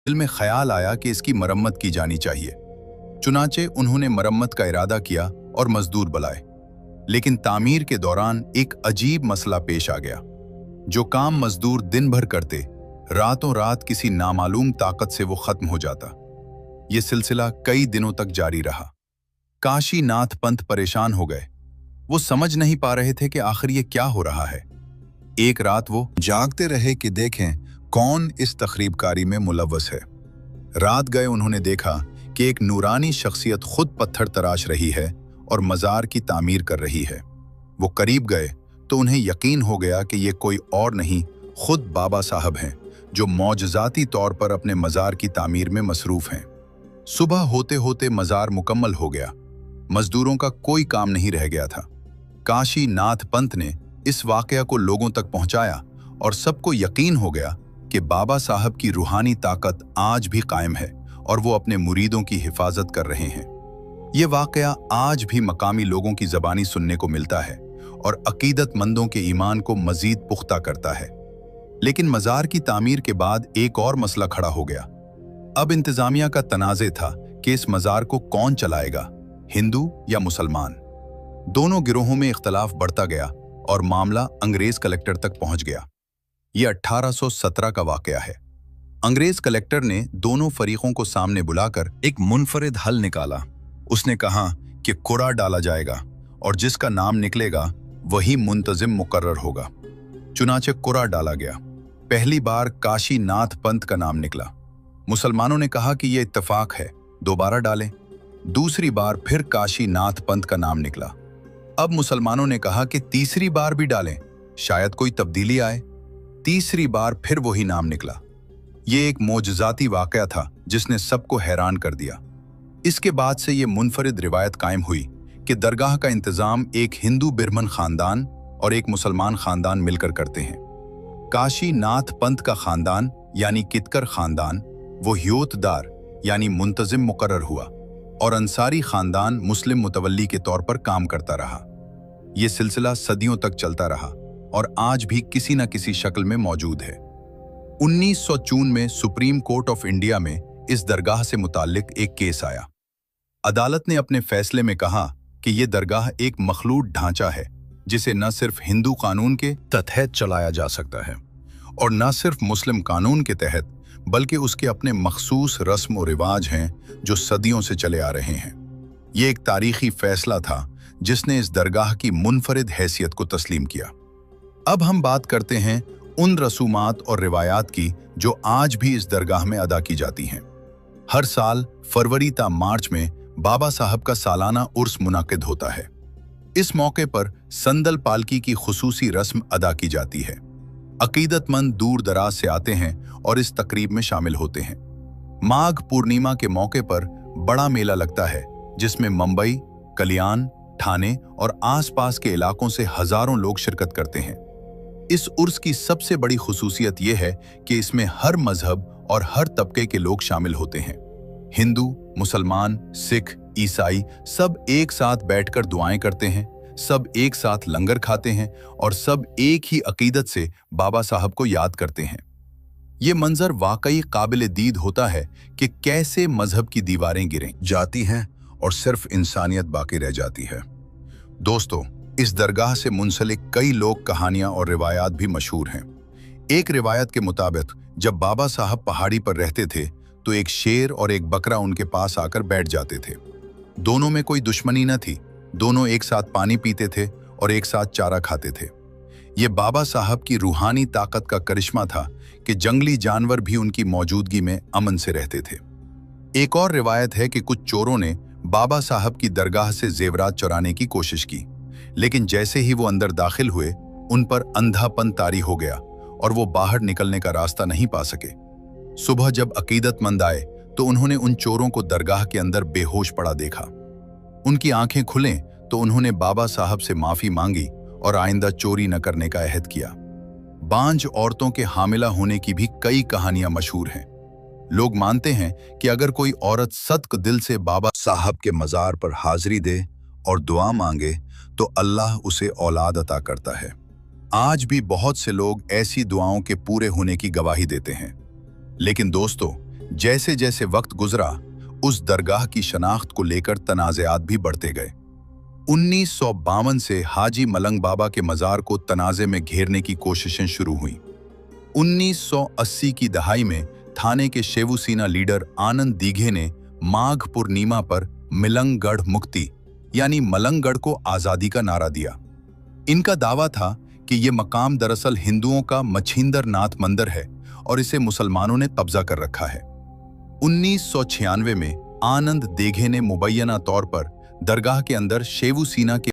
दिल में ख्याल आया कि इसकी मरम्मत की जानी चाहिए। चुनाचे उन्होंने मरम्मत का इरादा किया और मजदूर बुलाए। लेकिन तामीर के दौरान एक अजीब मसला पेश आ गया। जो काम मजदूर दिन भर करते, रातों रात किसी नामालूम ताकत से वो खत्म हो जाता। ये सिलसिला कई दिनों तक जारी रहा। काशीनाथ पंत परेशान हो गए। वो समझ नहीं पा रहे थे कि आखिर ये क्या हो रहा है। एक रात वो जागते रहे कि देखें कौन इस तखरीबकारी में मुलव्वस है। रात गए उन्होंने देखा कि एक नूरानी शख्सियत खुद पत्थर तराश रही है और मज़ार की तामीर कर रही है। वो करीब गए तो उन्हें यकीन हो गया कि ये कोई और नहीं, खुद बाबा साहब हैं, जो मौजज़ाती तौर पर अपने मज़ार की तामीर में मसरूफ़ हैं। सुबह होते होते मज़ार मुकम्मल हो गया। मजदूरों का कोई काम नहीं रह गया था। काशीनाथ पंत ने इस वाकया को लोगों तक पहुंचाया और सबको यकीन हो गया कि बाबा साहब की रूहानी ताकत आज भी कायम है और वो अपने मुरीदों की हिफाजत कर रहे हैं। ये वाकया आज भी मकामी लोगों की ज़बानी सुनने को मिलता है और अकीदतमंदों के ईमान को मजीद पुख्ता करता है। लेकिन मज़ार की तामीर के बाद एक और मसला खड़ा हो गया। अब इंतजामिया का तनाज़े था कि इस मज़ार को कौन चलाएगा, हिंदू या मुसलमान। दोनों गिरोहों में इख्तलाफ बढ़ता गया और मामला अंग्रेज कलेक्टर तक पहुंच गया। यह 1817 का वाकया है। अंग्रेज कलेक्टर ने दोनों फरीकों को सामने बुलाकर एक मुनफरिद हल निकाला। उसने कहा कि कुरा डाला जाएगा और जिसका नाम निकलेगा वही मुंतजिम मुकर्रर होगा। चुनाचे कुरा डाला गया। पहली बार काशीनाथ पंत का नाम निकला। मुसलमानों ने कहा कि यह इत्तेफाक है, दोबारा डालें। दूसरी बार फिर काशीनाथ पंत का नाम निकला। अब मुसलमानों ने कहा कि तीसरी बार भी डालें, शायद कोई तब्दीली आए। तीसरी बार फिर वही नाम निकला। ये एक मोजज़ाती वाकया था जिसने सबको हैरान कर दिया। इसके बाद से ये मुनफरिद रिवायत कायम हुई कि दरगाह का इंतजाम एक हिंदू बिरमन खानदान और एक मुसलमान खानदान मिलकर करते हैं। काशीनाथ पंत का खानदान यानी कितकर खानदान वो हियोतदार यानी मुंतजिम मुकर्रर हुआ और अंसारी खानदान मुस्लिम मुतवल्ली के तौर पर काम करता रहा। ये सिलसिला सदियों तक चलता रहा और आज भी किसी न किसी शक्ल में मौजूद है। 1954 में सुप्रीम कोर्ट ऑफ इंडिया में इस दरगाह से मुताल्लिक एक केस आया। अदालत ने अपने फैसले में कहा कि यह दरगाह एक मखलूत ढांचा है जिसे न सिर्फ हिंदू कानून के तहत चलाया जा सकता है और न सिर्फ मुस्लिम कानून के तहत, बल्कि उसके अपने मखसूस रस्म और रिवाज हैं जो सदियों से चले आ रहे हैं। ये एक तारीखी फैसला था जिसने इस दरगाह की मुनफरिद हैसियत को तस्लीम किया। अब हम बात करते हैं उन रसूमात और रिवायात की जो आज भी इस दरगाह में अदा की जाती हैं। हर साल फरवरी ता मार्च में बाबा साहब का सालाना उर्स मुनाकिद होता है। इस मौके पर संदल पालकी की खुसूसी रस्म अदा की जाती है। अकीदतमंद दूर दराज से आते हैं और इस तकरीब में शामिल होते हैं। माघ पूर्णिमा के मौके पर बड़ा मेला लगता है जिसमें मुंबई, कल्याण, ठाणे और आसपास के इलाकों से हजारों लोग शिरकत करते हैं। इस उर्स की सबसे बड़ी खुसूसियत यह है कि इसमें हर मजहब और हर तबके के लोग शामिल होते हैं। हिंदू, मुसलमान, सिख, ईसाई सब एक साथ बैठकर दुआएं करते हैं, सब एक साथ लंगर खाते हैं और सब एक ही अकीदत से बाबा साहब को याद करते हैं। ये मंजर वाकई काबिल दीद होता है कि कैसे मजहब की दीवारें गिरें जाती हैं और सिर्फ इंसानियत बाकी रह जाती है। दोस्तों, इस दरगाह से मुंसलिक कई लोक कहानियां और रिवायात भी मशहूर हैं। एक रिवायत के मुताबिक जब बाबा साहब पहाड़ी पर रहते थे तो एक शेर और एक बकरा उनके पास आकर बैठ जाते थे। दोनों में कोई दुश्मनी न थी, दोनों एक साथ पानी पीते थे और एक साथ चारा खाते थे। ये बाबा साहब की रूहानी ताकत का करिश्मा था कि जंगली जानवर भी उनकी मौजूदगी में अमन से रहते थे। एक और रिवायत है कि कुछ चोरों ने बाबा साहब की दरगाह से जेवरात चुराने की कोशिश की, लेकिन जैसे ही वो अंदर दाखिल हुए उन पर अंधापन तारी हो गया और वो बाहर निकलने का रास्ता नहीं पा सके। सुबह जब अकीदतमंद आए तो उन्होंने उन चोरों को दरगाह के अंदर बेहोश पड़ा देखा। उनकी आंखें खुलें तो उन्होंने बाबा साहब से माफी मांगी और आइंदा चोरी न करने का अहद किया। बांझ औरतों के हामिला होने की भी कई कहानियां मशहूर हैं। लोग मानते हैं कि अगर कोई औरत सदक दिल से बाबा साहब के मज़ार पर हाजिरी दे और दुआ मांगे तो अल्लाह उसे औलाद अता करता है। आज भी बहुत से लोग ऐसी दुआओं के पूरे होने की गवाही देते हैं। लेकिन दोस्तों, जैसे जैसे वक्त गुजरा, उस दरगाह की शनाख्त को लेकर तनाज़ात भी बढ़ते गए। 1952 से हाजी मलंग बाबा के मज़ार को तनाज़े में घेरने की कोशिशें शुरू हुईं। 1980 की दहाई में थाने के शेवुसीना लीडर आनंद दीघे ने माघ पूर्णिमा पर मिलंगगढ़ मुक्ति यानी मलंगगढ़ को आज़ादी का नारा दिया। इनका दावा था कि ये मकाम दरअसल हिंदुओं का मछिंदर नाथ मंदिर है और इसे मुसलमानों ने कब्जा कर रखा है। 1996 में आनंद देघे ने मुबैना तौर पर दरगाह के अंदर शेवुसीना के